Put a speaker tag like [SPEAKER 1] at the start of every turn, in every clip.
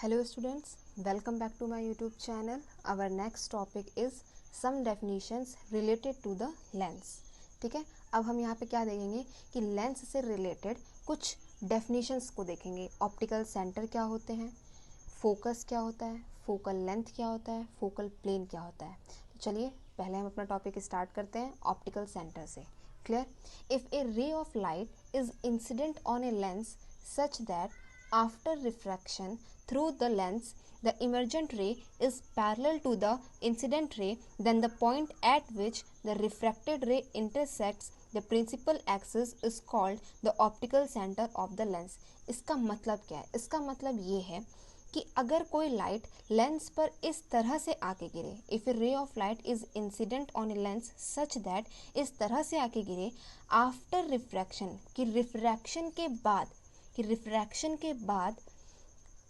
[SPEAKER 1] Hello students, welcome back to my YouTube channel. Our next topic is some definitions related to the lens. ठीक है, अब हम यहाँ पे क्या देखेंगे कि लेंस से रिलेटेड कुछ डेफिनेशंस को देखेंगे. ऑप्टिकल सेंटर क्या होते हैं, फोकस क्या होता है, फोकल लेंथ क्या होता है, फोकल प्लेन क्या होता है. तो चलिए पहले हम अपना टॉपिक स्टार्ट करते हैं ऑप्टिकल सेंटर से. Clear? If A ray of light is incident on a lens such that after refraction through the lens the emergent ray is parallel to the incident ray, then the point at which the refracted ray intersects the principal axis is called the optical center of the lens. इसका मतलब क्या है? इसका मतलब ये है कि अगर कोई लाइट लेंस पर इस तरह से आके गिरे, if A ray of light is incident on a lens such that, इस तरह से आके गिरे आफ्टर रिफ्रैक्शन, कि रिफ्रैक्शन के बाद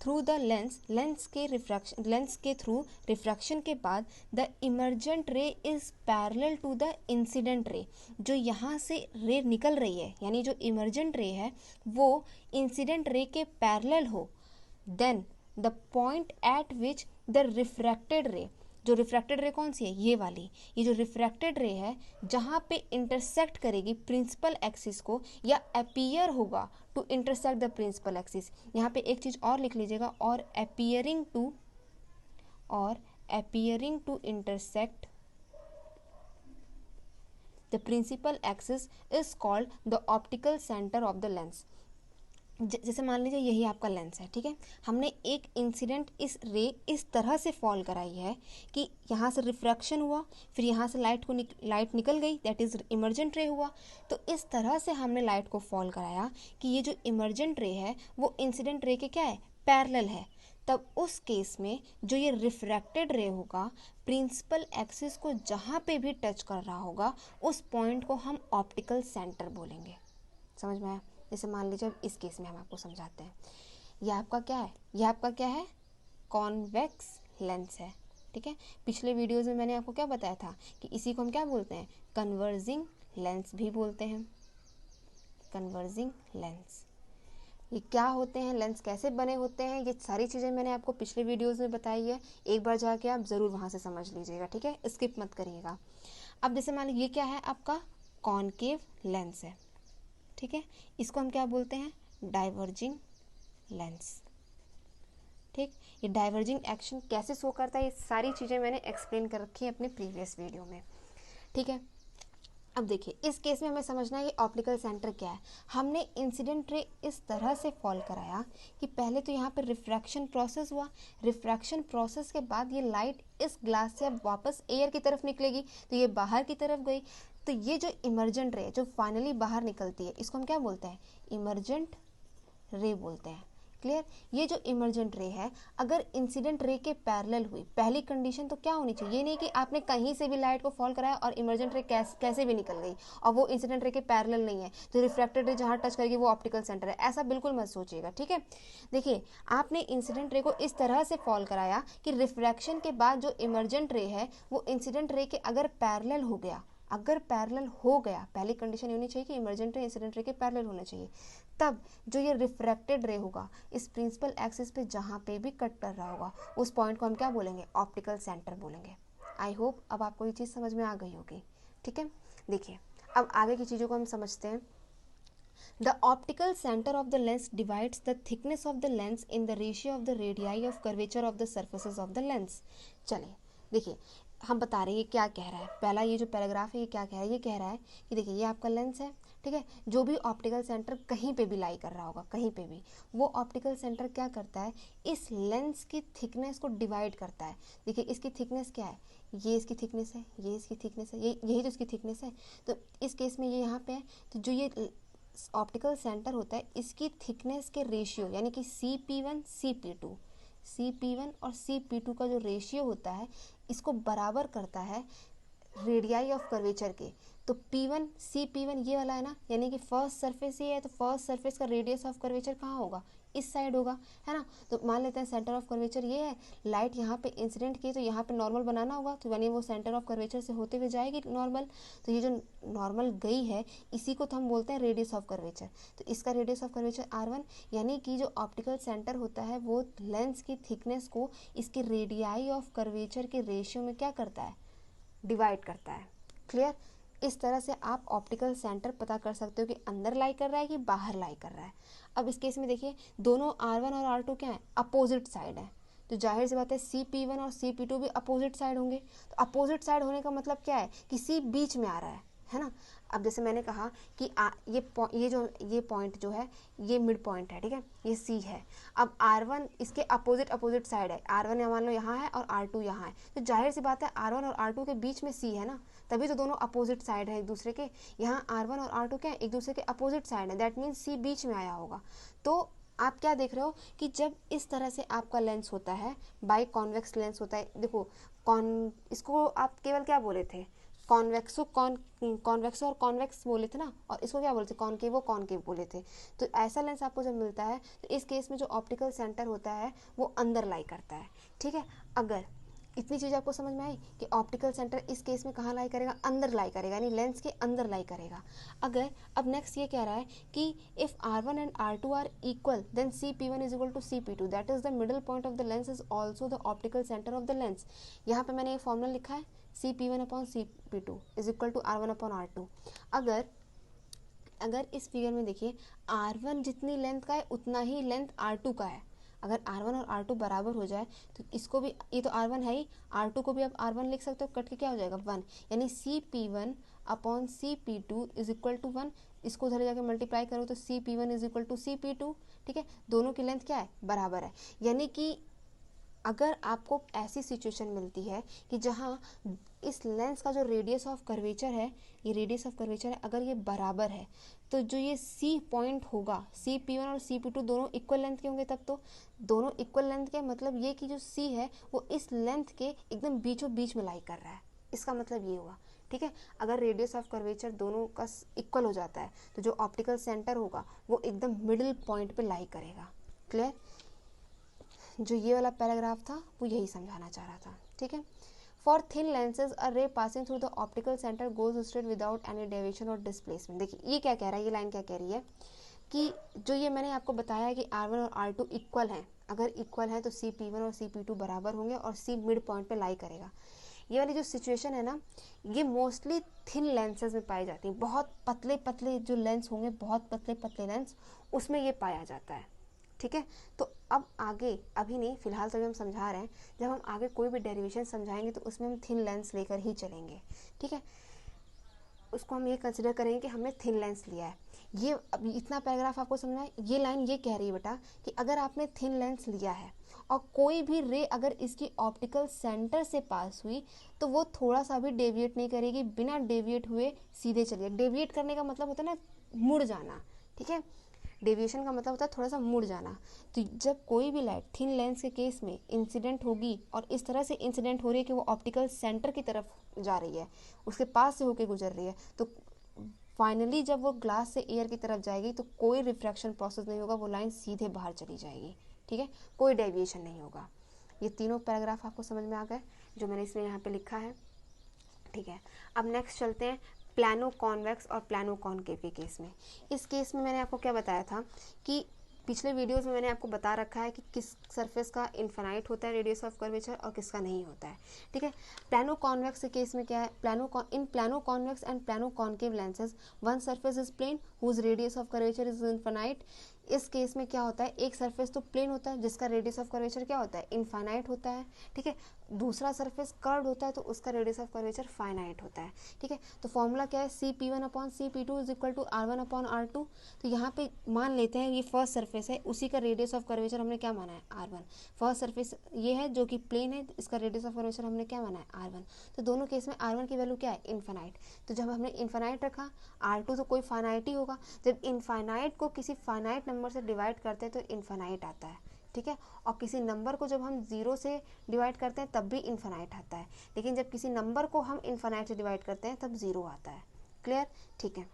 [SPEAKER 1] थ्रू द लेंस के थ्रू रिफ्रैक्शन के बाद the emergent ray is parallel to the incident ray. जो यहाँ से रे निकल रही है, यानी जो इमर्जेंट रे है वो इंसिडेंट रे के पैरेलल हो, then the point at which the refracted ray, जो रिफ्रैक्टेड रे कौन सी है, ये वाली, ये जो रिफ्रैक्टेड रे है जहाँ पे इंटरसेक्ट करेगी प्रिंसिपल एक्सिस को, या अपीयर होगा to intersect the principal axis. यहाँ पे एक चीज़ और लिख लीजिएगा, और appearing to intersect the principal axis is called the optical centre of the lens. जैसे मान लीजिए यही आपका लेंस है, ठीक है, हमने एक इंसिडेंट इस रे इस तरह से फॉल कराई है कि यहाँ से रिफ्रैक्शन हुआ, फिर यहाँ से लाइट निकल गई, दैट इज़ इमर्जेंट रे हुआ. तो इस तरह से हमने लाइट को फॉल कराया कि ये जो इमर्जेंट रे है वो इंसिडेंट रे के क्या है, पैरेलल है. तब उस केस में जो ये रिफ्रैक्टेड रे होगा, प्रिंसिपल एक्सिस को जहाँ पे भी टच कर रहा होगा उस पॉइंट को हम ऑप्टिकल सेंटर बोलेंगे. समझ में आया? जैसे मान लीजिए इस केस में हम आपको समझाते हैं. ये आपका क्या है, कॉन्वेक्स लेंस है. ठीक है, पिछले वीडियोज़ में मैंने आपको क्या बताया था कि इसी को हम क्या बोलते हैं, कन्वर्जिंग लेंस भी बोलते हैं. कन्वर्जिंग लेंस ये क्या होते हैं, लेंस कैसे बने होते हैं, ये सारी चीज़ें मैंने आपको पिछले वीडियोज़ में बताई है. एक बार जाके आप ज़रूर वहाँ से समझ लीजिएगा, ठीक है, स्किप मत करिएगा. अब जैसे मान लीजिए ये क्या है, आपका कॉनकेव लेंस है. ठीक है, इसको हम क्या बोलते हैं, डाइवर्जिंग लेंस. ठीक, ये डाइवर्जिंग एक्शन कैसे शो करता है, ये सारी चीज़ें मैंने एक्सप्लेन कर रखी है अपने प्रीवियस वीडियो में. ठीक है, अब देखिए इस केस में हमें समझना है कि ऑप्टिकल सेंटर क्या है. हमने इंसिडेंट रे इस तरह से फॉल कराया कि पहले तो यहाँ पर रिफ्रैक्शन प्रोसेस हुआ, रिफ्रैक्शन प्रोसेस के बाद ये लाइट इस ग्लास से अब वापस एयर की तरफ निकलेगी, तो ये बाहर की तरफ गई. तो ये जो इमर्जेंट रे जो फाइनली बाहर निकलती है, इसको हम क्या बोलते हैं, इमर्जेंट रे बोलते हैं. क्लियर? ये जो इमर्जेंट रे है अगर इंसिडेंट रे के पैरेलल हुई, पहली कंडीशन तो क्या होनी चाहिए, ये नहीं कि आपने कहीं से भी लाइट को फॉल कराया और इमर्जेंट रे कैसे भी निकल गई और वो इंसिडेंट रे के पैरेलल नहीं है, तो रिफ्रैक्टेड रे जहाँ टच करेगी वो ऑप्टिकल सेंटर है. ऐसा बिल्कुल मत सोचिएगा. ठीक है, देखिए आपने इंसिडेंट रे को इस तरह से फॉल कराया कि रिफ्रैक्शन के बाद जो इमर्जेंट रे है वो इंसिडेंट रे के अगर पैरेलल हो गया, पहली कंडीशन ये होनी चाहिए कि इमर्जेंट रे इंसिडेंट रे के पैरेलल होना चाहिए, तब जो ये रिफ्रैक्टेड रे होगा इस प्रिंसिपल एक्सिस पे जहाँ पे भी कट कर रहा होगा उस पॉइंट को हम क्या बोलेंगे, ऑप्टिकल सेंटर बोलेंगे. आई होप अब आपको ये चीज़ समझ में आ गई होगी. ठीक है, देखिए अब आगे की चीज़ों को हम समझते हैं. The optical center of the lens divides the thickness of the lens in the ratio of the radii of curvature of the surfaces of the lens. चलिए देखिए हम बता रहे हैं ये क्या कह रहा है. पहला ये जो पैराग्राफ है ये क्या कह रहा है, ये कह रहा है कि देखिए ये आपका लेंस है. ठीक है, जो भी ऑप्टिकल सेंटर कहीं पे भी लाई कर रहा होगा, कहीं पे भी, वो ऑप्टिकल सेंटर क्या करता है, इस लेंस की थिकनेस को डिवाइड करता है. देखिए इसकी थिकनेस क्या है, ये इसकी थिकनेस है, ये इसकी थिकनेस है, यही तो इसकी थिकनेस है. तो इस केस में ये यहाँ पे है, तो जो ये ऑप्टिकल सेंटर होता है इसकी थिकनेस के रेशियो यानी कि CP1 CP1 और CP2 का जो रेशियो होता है इसको बराबर करता है रेडियाई ऑफ कर्वेचर के. तो P1 CP1 ये वाला है ना, यानी कि फर्स्ट सरफेस ये है, तो फर्स्ट सरफेस का रेडियस ऑफ कर्वेचर कहाँ होगा, इस साइड होगा, है ना। तो मान लेते हैं सेंटर ऑफ कर्वेचर ये है, लाइट यहाँ पे इंसिडेंट की तो यहाँ पे नॉर्मल बनाना होगा, तो यानी वो सेंटर ऑफ कर्वेचर से होते हुए जाएगी नॉर्मल। तो ये जो नॉर्मल गई है इसी को तो हम बोलते हैं रेडियस ऑफ कर्वेचर। तो इसका रेडियस ऑफ कर्वेचर R1, यानी कि जो ऑप्टिकल सेंटर होता है वो लेंस की थिकनेस को इसके रेडियाई ऑफ कर्वेचर के रेशियो में क्या करता है, डिवाइड करता है। क्लियर। इस तरह से आप ऑप्टिकल सेंटर पता कर सकते हो कि अंदर लाई कर रहा है कि बाहर लाई कर रहा है। अब इस केस में देखिए दोनों R1 और R2 क्या है, अपोजिट साइड है, तो जाहिर सी बात है CP1 और CP2 भी अपोजिट साइड होंगे। तो अपोजिट साइड होने का मतलब क्या है कि C बीच में आ रहा है ना। अब जैसे मैंने कहा कि ये पॉइंट जो है ये मिड पॉइंट है, ठीक है, ये C है। अब R1 इसके अपोजिट साइड है, R1 मान लो यहाँ है और R2 यहाँ है, तो जाहिर सी बात है R1 और R2 के बीच में C है ना, तभी तो दोनों अपोजिट साइड है एक दूसरे के। यहाँ R1 और R2 क्या है, एक दूसरे के अपोजिट साइड है, दैट मीन्स C बीच में आया होगा। तो आप क्या देख रहे हो कि जब इस तरह से आपका लेंस होता है, बाई कॉन्वेक्स लेंस होता है, देखो इसको आप केवल क्या बोले थे, कॉन्वेक्सो और कॉन्वेक्स बोले थे ना, और इसको क्या बोलते थे, कॉन्केव बोले थे। तो ऐसा लेंस आपको जब मिलता है तो इस केस में जो ऑप्टिकल सेंटर होता है वो अंदर लाई करता है, ठीक है। अगर इतनी चीज़ आपको समझ में आई कि ऑप्टिकल सेंटर इस केस में कहाँ लाई करेगा, अंदर लाई करेगा, यानी लेंस के अंदर लाई करेगा। अगर अब नेक्स्ट ये कह रहा है कि if R1 and R2 are equal then CP1 is equal to CP2, that is the middle point of the lens is also the optical centre of the lens. यहाँ पे मैंने ये फॉर्मूला लिखा है, CP1 upon CP2 is equal to R1 upon R2। अगर इस figure में देखिए R1 जितनी लेंथ का है उतना ही लेंथ R2 का है। अगर R1 और R2 बराबर हो जाए तो इसको भी, ये तो R1 है ही, R2 को भी आप R1 लिख सकते हो, कट के क्या हो जाएगा 1, यानी CP1 upon CP2 is equal to 1। इसको उधर जाके मल्टीप्लाई करो तो CP1 is equal to CP2, ठीक है, दोनों की लेंथ क्या है, बराबर है। यानी कि अगर आपको ऐसी सिचुएशन मिलती है कि जहाँ इस लेंस का जो रेडियस ऑफ कर्वेचर है, ये रेडियस ऑफ कर्वेचर है, अगर ये बराबर है तो जो ये C पॉइंट होगा, CP1 और CP2 दोनों इक्वल लेंथ के होंगे, तब तो दोनों इक्वल लेंथ के मतलब ये कि जो C है वो इस लेंथ के एकदम बीचों बीच में लाई कर रहा है, इसका मतलब ये हुआ, ठीक है। अगर रेडियस ऑफ कर्वेचर दोनों का इक्वल हो जाता है तो जो ऑप्टिकल सेंटर होगा वो एकदम मिडिल पॉइंट पे लाई करेगा। क्लियर। जो ये वाला पैराग्राफ था वो यही समझाना चाह रहा था, ठीक है। फॉर थिन लेंसेज अ रे passing through the optical centre goes straight without any deviation और डिस्प्लेसमेंट। देखिए ये क्या कह रहा है, ये लाइन क्या कह रही है कि जो ये मैंने आपको बताया है कि R1 और R2 इक्वल हैं, अगर इक्वल है तो CP1 और CP2 बराबर होंगे और C मिड पॉइंट पे लाई करेगा। ये वाली जो सिचुएशन है ना, ये मोस्टली थिन लेंसेज में पाई जाती है, बहुत पतले पतले जो लेंस होंगे, बहुत पतले पतले लेंस, उसमें ये पाया जाता है, ठीक है। तो अब आगे, अभी नहीं, फिलहाल तो हम समझा रहे हैं, जब हम आगे कोई भी डेरिवेशन समझाएंगे तो उसमें हम थिन लेंस लेकर ही चलेंगे, ठीक है। उसको हम ये कंसिडर करेंगे कि हमने थिन लेंस लिया है। ये अभी इतना पैराग्राफ आपको समझना है, ये लाइन ये कह रही है बेटा कि अगर आपने थिन लेंस लिया है और कोई भी रे अगर इसकी ऑप्टिकल सेंटर से पास हुई तो वो थोड़ा सा भी डेविएट नहीं करेगी, बिना डेविएट हुए सीधे चलिए। डेविएट करने का मतलब होता है ना मुड़ जाना, ठीक है, डेविएशन का मतलब होता है थोड़ा सा मुड़ जाना। तो जब कोई भी लाइट थिन लेंस के केस में इंसिडेंट होगी और इस तरह से इंसिडेंट हो रही है कि वो ऑप्टिकल सेंटर की तरफ जा रही है, उसके पास से होकर गुजर रही है, तो फाइनली जब वो ग्लास से एयर की तरफ जाएगी तो कोई रिफ्रैक्शन प्रोसेस नहीं होगा, वो लाइन सीधे बाहर चली जाएगी, ठीक है, कोई डेविएशन नहीं होगा। ये तीनों पैराग्राफ आपको समझ में आ गए जो मैंने इसमें यहाँ पे लिखा है, ठीक है। अब नेक्स्ट चलते हैं प्लानो कॉन्वेक्स और प्लानो कॉनकेव के केस में। इस केस में मैंने आपको क्या बताया था कि पिछले वीडियोस में मैंने आपको बता रखा है कि किस सरफेस का इन्फिनाइट होता है रेडियस ऑफ कर्वेचर और किसका नहीं होता है, ठीक है। प्लानो कॉन्वेक्स के केस में क्या है, in plano convex and plano concave lenses one surface is plane whose radius of curvature is infinite. इस केस में क्या होता है, एक सरफेस तो प्लेन होता है जिसका रेडियस ऑफ कर्वेचर क्या होता है, इनफाइनाइट होता है, ठीक है। दूसरा सरफेस कर्व्ड होता है तो उसका रेडियस ऑफ कर्वेचर फाइनाइट होता है, ठीक है। तो फॉर्मूला क्या है, CP1 upon CP2 is equal to R1 upon R2। तो यहाँ पे मान लेते हैं ये फर्स्ट सरफेस है, उसी का रेडियस ऑफ कर्वेचर हमने क्या माना है, R1। फर्स्ट सरफेस ये है जो कि प्लेन है, इसका रेडियस ऑफ कर्वेचर हमने क्या माना है, R1। तो दोनों केस में R1 की वैल्यू क्या है, इनफाइनाइट। तो जब हमने इनफाइनाइट रखा, R2 तो कोई फाइनाइट ही होगा, जब इनफाइनाइट को किसी फाइनाइट नंबर से डिवाइड करते हैं तो इनफाइनाइट आता है, ठीक है। और किसी नंबर को जब हम 0 से डिवाइड करते हैं तब भी इनफाइनाइट आता है, लेकिन जब किसी नंबर को हम इनफाइनाइट से डिवाइड करते हैं तब 0 आता है। क्लियर, ठीक है।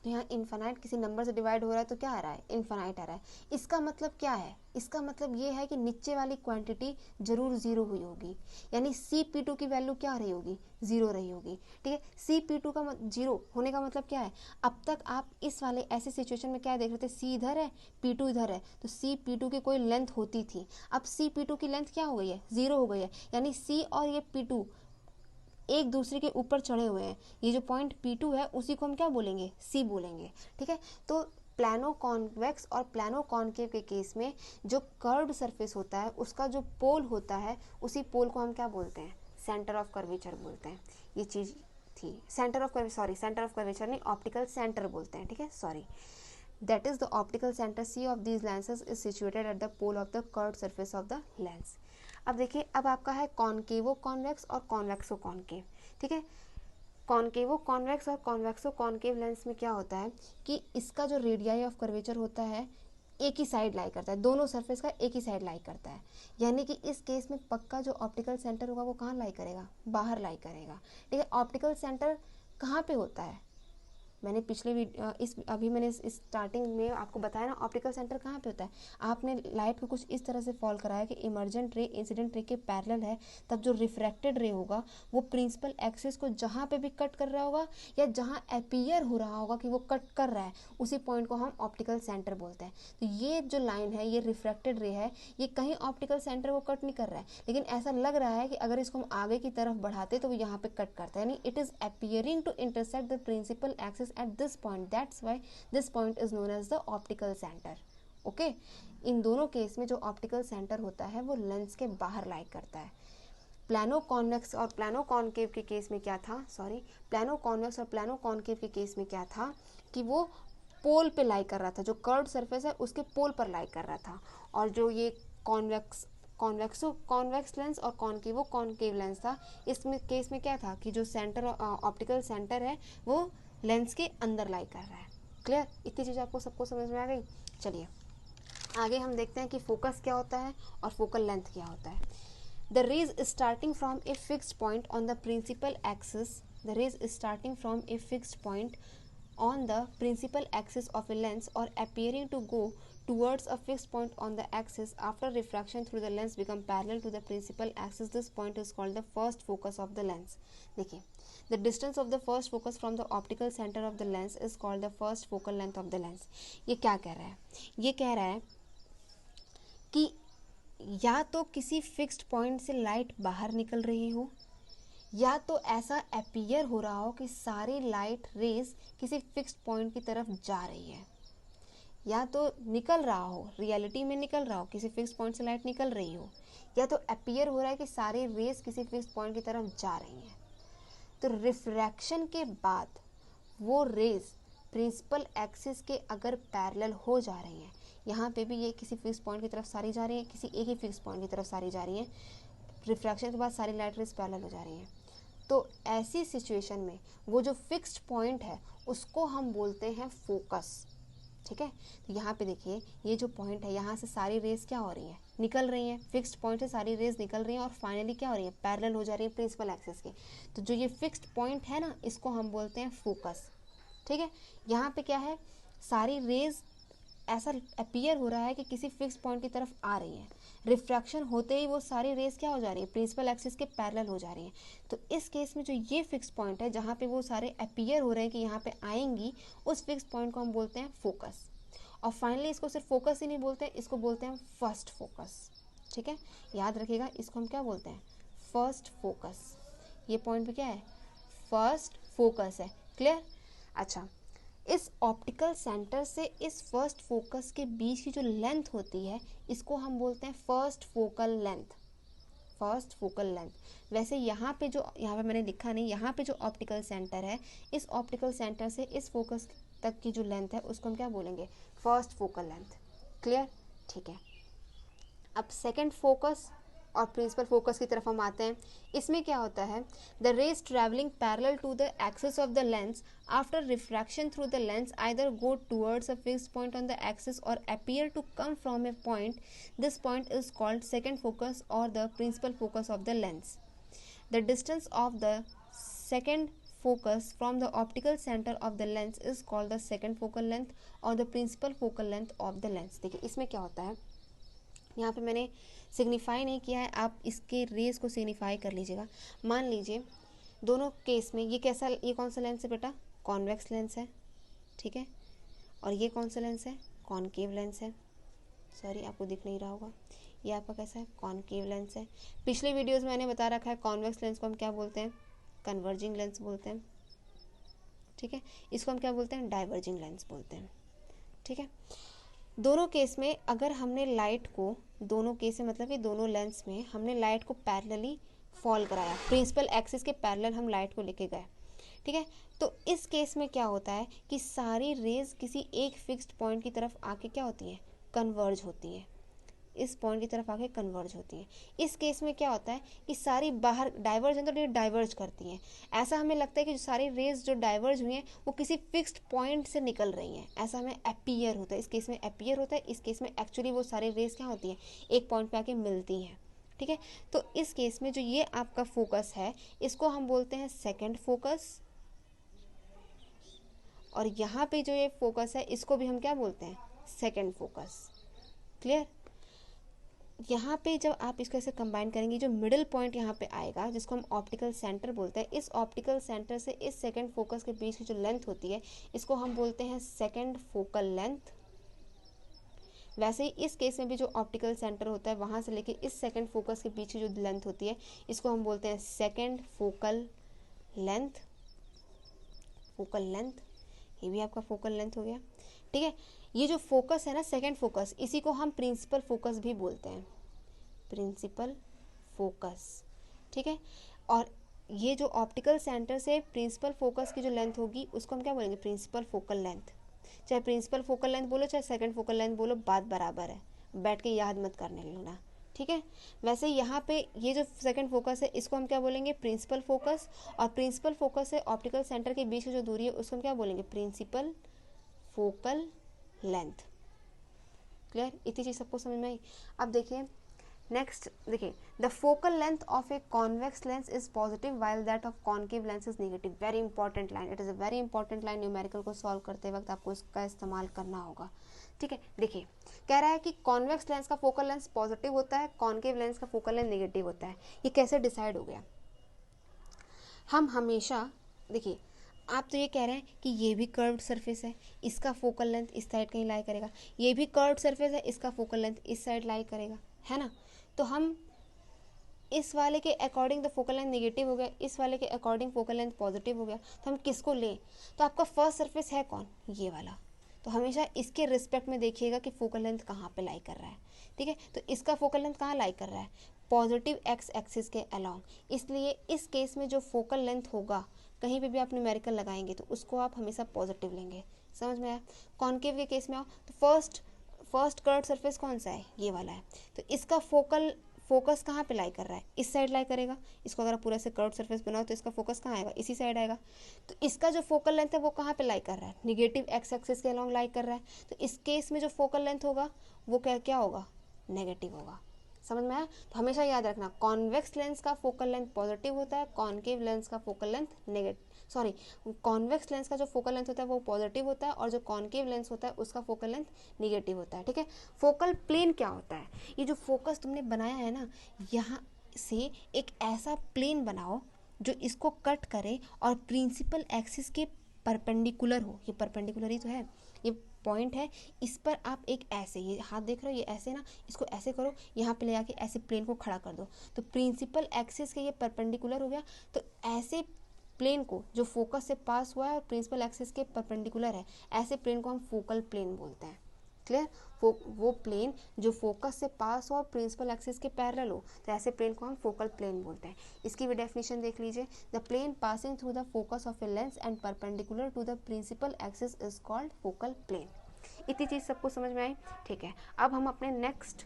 [SPEAKER 1] तो यहाँ इन्फानाइट किसी नंबर से डिवाइड हो रहा है तो क्या आ रहा है, इन्फानाइट आ रहा है। इसका मतलब क्या है, इसका मतलब ये है कि नीचे वाली क्वांटिटी जरूर जीरो हुई होगी, यानी Cp2 की वैल्यू क्या रही होगी, जीरो रही होगी। ठीक है, Cp2 का जीरो होने का मतलब क्या है, अब तक आप इस वाले ऐसे सिचुएशन में क्या देख रहे थे, C इधर है P2 इधर है, तो Cp2 की कोई लेंथ होती थी, अब Cp2 की लेंथ क्या हो गई है, जीरो हो गई है, यानी C और ये P2 एक दूसरे के ऊपर चढ़े हुए हैं। ये जो पॉइंट P2 है उसी को हम क्या बोलेंगे, C बोलेंगे। ठीक है, तो प्लानो कॉन्वेक्स और प्लानो कॉन्केव के केस में जो कर्व्ड सरफेस होता है उसका जो पोल होता है उसी पोल को हम क्या बोलते हैं, सेंटर ऑफ कर्वेचर बोलते हैं। ये चीज थी सेंटर ऑफ कर्वेचर नहीं, ऑप्टिकल सेंटर बोलते हैं। ठीक है, sorry, that is the optical center C of these lenses is situated at the pole of the curved surface of the lens। अब देखिए, अब आपका है कॉन्केवो कॉन्वेक्स और कॉन्वेक्सो कॉन्केव। ठीक है, कॉन्केवो कॉन्वेक्स और कॉन्वेक्सो कॉन्केव लेंस में क्या होता है कि इसका जो रेडियाई ऑफ कर्वेचर होता है एक ही साइड लाई करता है, दोनों सरफेस का एक ही साइड लाई करता है, यानी कि इस केस में पक्का जो ऑप्टिकल सेंटर होगा वो कहाँ लाई करेगा, बाहर लाई करेगा। ठीक है, ऑप्टिकल सेंटर कहाँ पे होता है, मैंने पिछले अभी मैंने स्टार्टिंग में आपको बताया ना, ऑप्टिकल सेंटर कहाँ पे होता है। आपने लाइट को कुछ इस तरह से फॉल कराया कि इमर्जेंट रे इंसिडेंट रे के पैरेलल है, तब जो रिफ्रैक्टेड रे होगा वो प्रिंसिपल एक्सिस को जहाँ पे भी कट कर रहा होगा या जहाँ अपीयर हो रहा होगा कि वो कट कर रहा है, उसी पॉइंट को हम ऑप्टिकल सेंटर बोलते हैं। तो ये जो लाइन है, ये रिफ्रैक्टेड रे है, ये कहीं ऑप्टिकल सेंटर को कट नहीं कर रहा है, लेकिन ऐसा लग रहा है कि अगर इसको हम आगे की तरफ बढ़ाते तो वो यहाँ पे कट करता है, यानी it is appearing to intersect the principal axis at this point, that's why this point is known as the optical center। Okay, इन दोनों केस में जो ऑप्टिकल सेंटर होता है वो लेंस के बाहर लाई करता है। प्लानो कॉन्वेक्स और प्लानो कॉन्केव के केस में क्या था, सॉरी, प्लानो कॉन्वेक्स और प्लानो कॉन्केव के केस में क्या था कि वो पोल पे लाई कर रहा था, जो कर्व्ड सरफेस है उसके पोल पर लाई कर रहा था, और जो ये कॉन्वेक्स लेंस और कॉन्केवो कॉन्केव लेंस था, इसमें केस में क्या था कि जो सेंटर ऑप्टिकल सेंटर है वो लेंस के अंदर लाई कर रहा है। क्लियर, इतनी चीज़ आपको सबको समझ में आ गई। चलिए आगे हम देखते हैं कि फोकस क्या होता है और फोकल लेंथ क्या होता है। The rays starting from a fixed point on the principal axis, the rays starting from a fixed point on the principal axis of a lens or appearing to go towards a fixed point on the axis after refraction through the lens become parallel to the principal axis, this point is called the first focus of the lens। देखिए, the distance of the first focus from the optical center of the lens is called the first focal length of the lens। ये क्या कह रहा है, ये कह रहा है कि या तो किसी फिक्स्ड पॉइंट से लाइट बाहर निकल रही हो, या तो ऐसा अपीयर हो रहा हो कि सारी लाइट रेज किसी फिक्स्ड पॉइंट की तरफ जा रही है, या तो निकल रहा हो, रियलिटी में निकल रहा हो, किसी फिक्स्ड पॉइंट से लाइट निकल रही हो, या तो अपीयर हो रहा है कि सारी रेज किसी फिक्स्ड पॉइंट की तरफ जा रही हैं। तो रिफ्रैक्शन के बाद वो रेज प्रिंसिपल एक्सिस के अगर पैरेलल हो जा रही हैं, यहाँ पे भी ये किसी फिक्स्ड पॉइंट की तरफ सारी जा रही है, किसी एक ही फिक्स्ड पॉइंट की तरफ सारी जा रही हैं, रिफ्रैक्शन के बाद सारी लाइट रेज पैरेलल हो जा रही हैं, तो ऐसी सिचुएशन में वो जो फिक्स्ड पॉइंट है उसको हम बोलते हैं फोकस। ठीक है, तो यहाँ पे देखिए, ये जो पॉइंट है यहाँ से सारी रेज क्या हो रही है, निकल रही हैं, फिक्स्ड पॉइंट से सारी रेज निकल रही हैं और फाइनली क्या हो रही है, पैरेलल हो जा रही है प्रिंसिपल एक्सिस के। तो जो ये फिक्स्ड पॉइंट है ना, इसको हम बोलते हैं फोकस। ठीक है, यहाँ पे क्या है, सारी रेज ऐसा अपीयर हो रहा है कि किसी फिक्स पॉइंट की तरफ आ रही है, रिफ्रैक्शन होते ही वो सारी रेज क्या हो जा रही है, प्रिंसिपल एक्सिस के पैरेलल हो जा रही है। तो इस केस में जो ये फिक्स पॉइंट है जहाँ पे वो सारे अपीयर हो रहे हैं कि यहाँ पे आएंगी, उस फिक्स पॉइंट को हम बोलते हैं फोकस। और फाइनली इसको सिर्फ फोकस ही नहीं बोलते, इसको बोलते हैं फर्स्ट फोकस। ठीक है, याद रखिएगा, इसको हम क्या बोलते हैं, फर्स्ट फोकस। ये पॉइंट पे क्या है, फर्स्ट फोकस है। क्लियर। अच्छा, इस ऑप्टिकल सेंटर से इस फर्स्ट फोकस के बीच की जो लेंथ होती है इसको हम बोलते हैं first focal length. First focal length. वैसे यहाँ पे मैंने लिखा नहीं, यहाँ पे जो ऑप्टिकल सेंटर है, इस ऑप्टिकल सेंटर से इस फोकस तक की जो लेंथ है उसको हम क्या बोलेंगे, फर्स्ट फोकल लेंथ। क्लियर। ठीक है, अब सेकेंड फोकस और प्रिंसिपल फोकस की तरफ हम आते हैं। इसमें क्या होता है, the rays travelling parallel to the axis of the lens after refraction through the lens either go towards a fixed point on the axis or appear to come from a point, this point is called second focus or the principal focus of the lens. The distance of the second focus from the optical center of the lens is called the second focal length or the principal focal length of the lens। देखिए इसमें क्या होता है, यहाँ पे मैंने signify नहीं किया है, आप इसके रेज को सिग्निफाई कर लीजिएगा। मान लीजिए दोनों केस में ये कौन सा लेंस है बेटा, कॉन्वेक्स लेंस है, ठीक है, और ये कौन सा लेंस है, कॉनकेव लेंस है। सॉरी आपको दिख नहीं रहा होगा, ये आपका कैसा है, कॉनकेव लेंस है। पिछले वीडियोस में मैंने बता रखा है कॉन्वेक्स लेंस को हम क्या बोलते हैं, कन्वर्जिंग लेंस बोलते हैं, ठीक है, इसको हम क्या बोलते हैं, डाइवर्जिंग लेंस बोलते हैं, ठीक है। दोनों केस में अगर हमने लाइट को, दोनों केस में मतलब कि दोनों लेंस में हमने लाइट को पैरेलली फॉल कराया, प्रिंसिपल एक्सिस के पैरेलल हम लाइट को लेके गए, ठीक है, तो इस केस में क्या होता है कि सारी रेज किसी एक फिक्स्ड पॉइंट की तरफ आके क्या होती है, कन्वर्ज होती है, इस पॉइंट की तरफ आके कन्वर्ज होती है। इस केस में क्या होता है कि सारी बाहर डाइवर्ज हैं तो डाइवर्ज करती हैं, ऐसा हमें लगता है कि जो सारी रेज जो डाइवर्ज हुई हैं वो किसी फिक्स्ड पॉइंट से निकल रही हैं, ऐसा हमें अपीयर होता है। इस केस में अपीयर होता है, इस केस में एक्चुअली वो सारी रेज क्या होती हैं, एक पॉइंट पे आके मिलती हैं, ठीक है। तो इस केस में जो ये आपका फोकस है इसको हम बोलते हैं सेकेंड फोकस, और यहाँ पे जो ये फोकस है इसको भी हम क्या बोलते हैं, सेकेंड फोकस। क्लियर। यहाँ पे जब आप इसको ऐसे कंबाइन करेंगे, जो मिडिल पॉइंट यहाँ पे आएगा जिसको हम ऑप्टिकल सेंटर बोलते हैं, इस ऑप्टिकल सेंटर से इस सेकंड फोकस के बीच की जो लेंथ होती है इसको हम बोलते हैं सेकंड फोकल लेंथ। वैसे ही इस केस में भी जो ऑप्टिकल सेंटर होता है वहाँ से लेके इस सेकंड फोकस के बीच की जो लेंथ होती है इसको हम बोलते हैं second focal length. Focal length, ये भी आपका फोकल लेंथ हो गया, ठीक है। ये जो फोकस है ना सेकंड फोकस, इसी को हम प्रिंसिपल फोकस भी बोलते हैं, प्रिंसिपल फोकस, ठीक है। और ये जो ऑप्टिकल सेंटर से प्रिंसिपल फोकस की जो लेंथ होगी उसको हम क्या बोलेंगे, प्रिंसिपल फोकल लेंथ। चाहे प्रिंसिपल फोकल लेंथ बोलो चाहे सेकंड फोकल लेंथ बोलो, बात बराबर है, बैठ के याद मत करने लगना, ठीक है। वैसे यहाँ पे ये जो सेकंड फोकस है इसको हम क्या बोलेंगे, प्रिंसिपल फोकस, और प्रिंसिपल फोकस से ऑप्टिकल सेंटर के बीच की जो दूरी है उसको हम क्या बोलेंगे, प्रिंसिपल फोकल लेंथ। क्लियर, इतनी चीज सबको समझ में आई। अब देखिए नेक्स्ट, देखिए the focal length of a convex lens is positive while that of concave lens is negative. Very important line, it is a very important line, numerical को solve करते वक्त आपको इसका इस्तेमाल करना होगा, ठीक है। देखिए कह रहा है कि कॉन्वेक्स लेंस का फोकल लेंथ पॉजिटिव होता है, कॉनकेव लेंस का फोकल लेंथ नेगेटिव होता है। ये कैसे डिसाइड हो गया, हम हमेशा, देखिए आप तो ये कह रहे हैं कि ये भी कर्व्ड सरफेस है, इसका फोकल लेंथ इस साइड कहीं लाई करेगा, ये भी कर्व्ड सरफेस है, इसका फोकल लेंथ इस साइड लाई करेगा, है ना। तो हम इस वाले के according the focal length negative हो गया, इस वाले के अकॉर्डिंग फोकल लेंथ पॉजिटिव हो गया, तो हम किसको लें। तो आपका फर्स्ट सरफेस है कौन, ये वाला, तो हमेशा इसके रिस्पेक्ट में देखिएगा कि फोकल लेंथ कहाँ पे लाई कर रहा है, ठीक है। तो इसका फोकल लेंथ कहाँ लाई कर रहा है, पॉजिटिव एक्स एक्सिस के अलोंग, इसलिए इस केस में जो फोकल लेंथ होगा कहीं पे भी आप न्यूमेरिकल लगाएंगे तो उसको आप हमेशा पॉजिटिव लेंगे, समझ में आया। कॉनकेव के केस में आओ तो फर्स्ट कर्व्ड सरफेस कौन सा है, ये वाला है, तो इसका फोकस कहाँ पे लाई कर रहा है, इस साइड लाई करेगा। इसको अगर आप पूरा से कर्व्ड सरफेस बनाओ तो इसका फोकस कहाँ आएगा, इसी साइड आएगा। तो इसका जो फोकल लेंथ है वो कहाँ पे लाई कर रहा है, निगेटिव एक्स एक्सिस के अलोंग लाई कर रहा है, तो इस केस में जो फोकल लेंथ होगा वो क्या होगा, नेगेटिव होगा, समझ में आया। तो हमेशा याद रखना कॉन्वेक्स लेंस का फोकल लेंथ पॉजिटिव होता है, कॉनकेव लेंस का फोकल लेंथ कॉन्वेक्स लेंस का जो फोकल लेंथ होता है वो पॉजिटिव होता है, और जो कॉनकेव लेंस होता है उसका फोकल लेंथ निगेटिव होता है, ठीक है। फोकल प्लेन क्या होता है, ये जो फोकस तुमने बनाया है ना, यहाँ से एक ऐसा प्लेन बनाओ जो इसको कट करे और प्रिंसिपल एक्सिस के परपेंडिकुलर हो। ये परपेंडिकुलर ही तो है, ये पॉइंट है, इस पर आप एक ऐसे, ये हाथ देख रहे हो, ये ऐसे ना, इसको ऐसे करो, यहाँ पे ले आके ऐसे प्लेन को खड़ा कर दो, तो प्रिंसिपल एक्सिस के ये परपेंडिकुलर हो गया। तो ऐसे प्लेन को जो फोकस से पास हुआ है और प्रिंसिपल एक्सिस के परपेंडिकुलर है, ऐसे प्लेन को हम फोकल प्लेन बोलते हैं। क्लियर, वो प्लेन जो फोकस से पास हो और प्रिंसिपल एक्सिस के पैरेलल हो, तो ऐसे प्लेन को हम फोकल प्लेन बोलते हैं। इसकी भी डेफिनेशन देख लीजिए, the plane passing through the focus of a lens and perpendicular to the principal axis is called focal plane. इतनी चीज़ सबको समझ में आई, ठीक है। अब हम अपने नेक्स्ट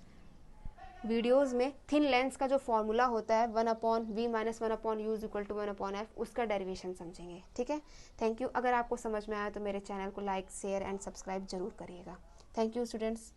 [SPEAKER 1] वीडियोस में थिन लेंस का जो फॉर्मूला होता है 1/v - 1/u = 1/f, उसका डेरिवेशन समझेंगे, ठीक है। Thank you. अगर आपको समझ में आया तो मेरे चैनल को लाइक, शेयर एंड सब्सक्राइब जरूर करिएगा। Thank you students.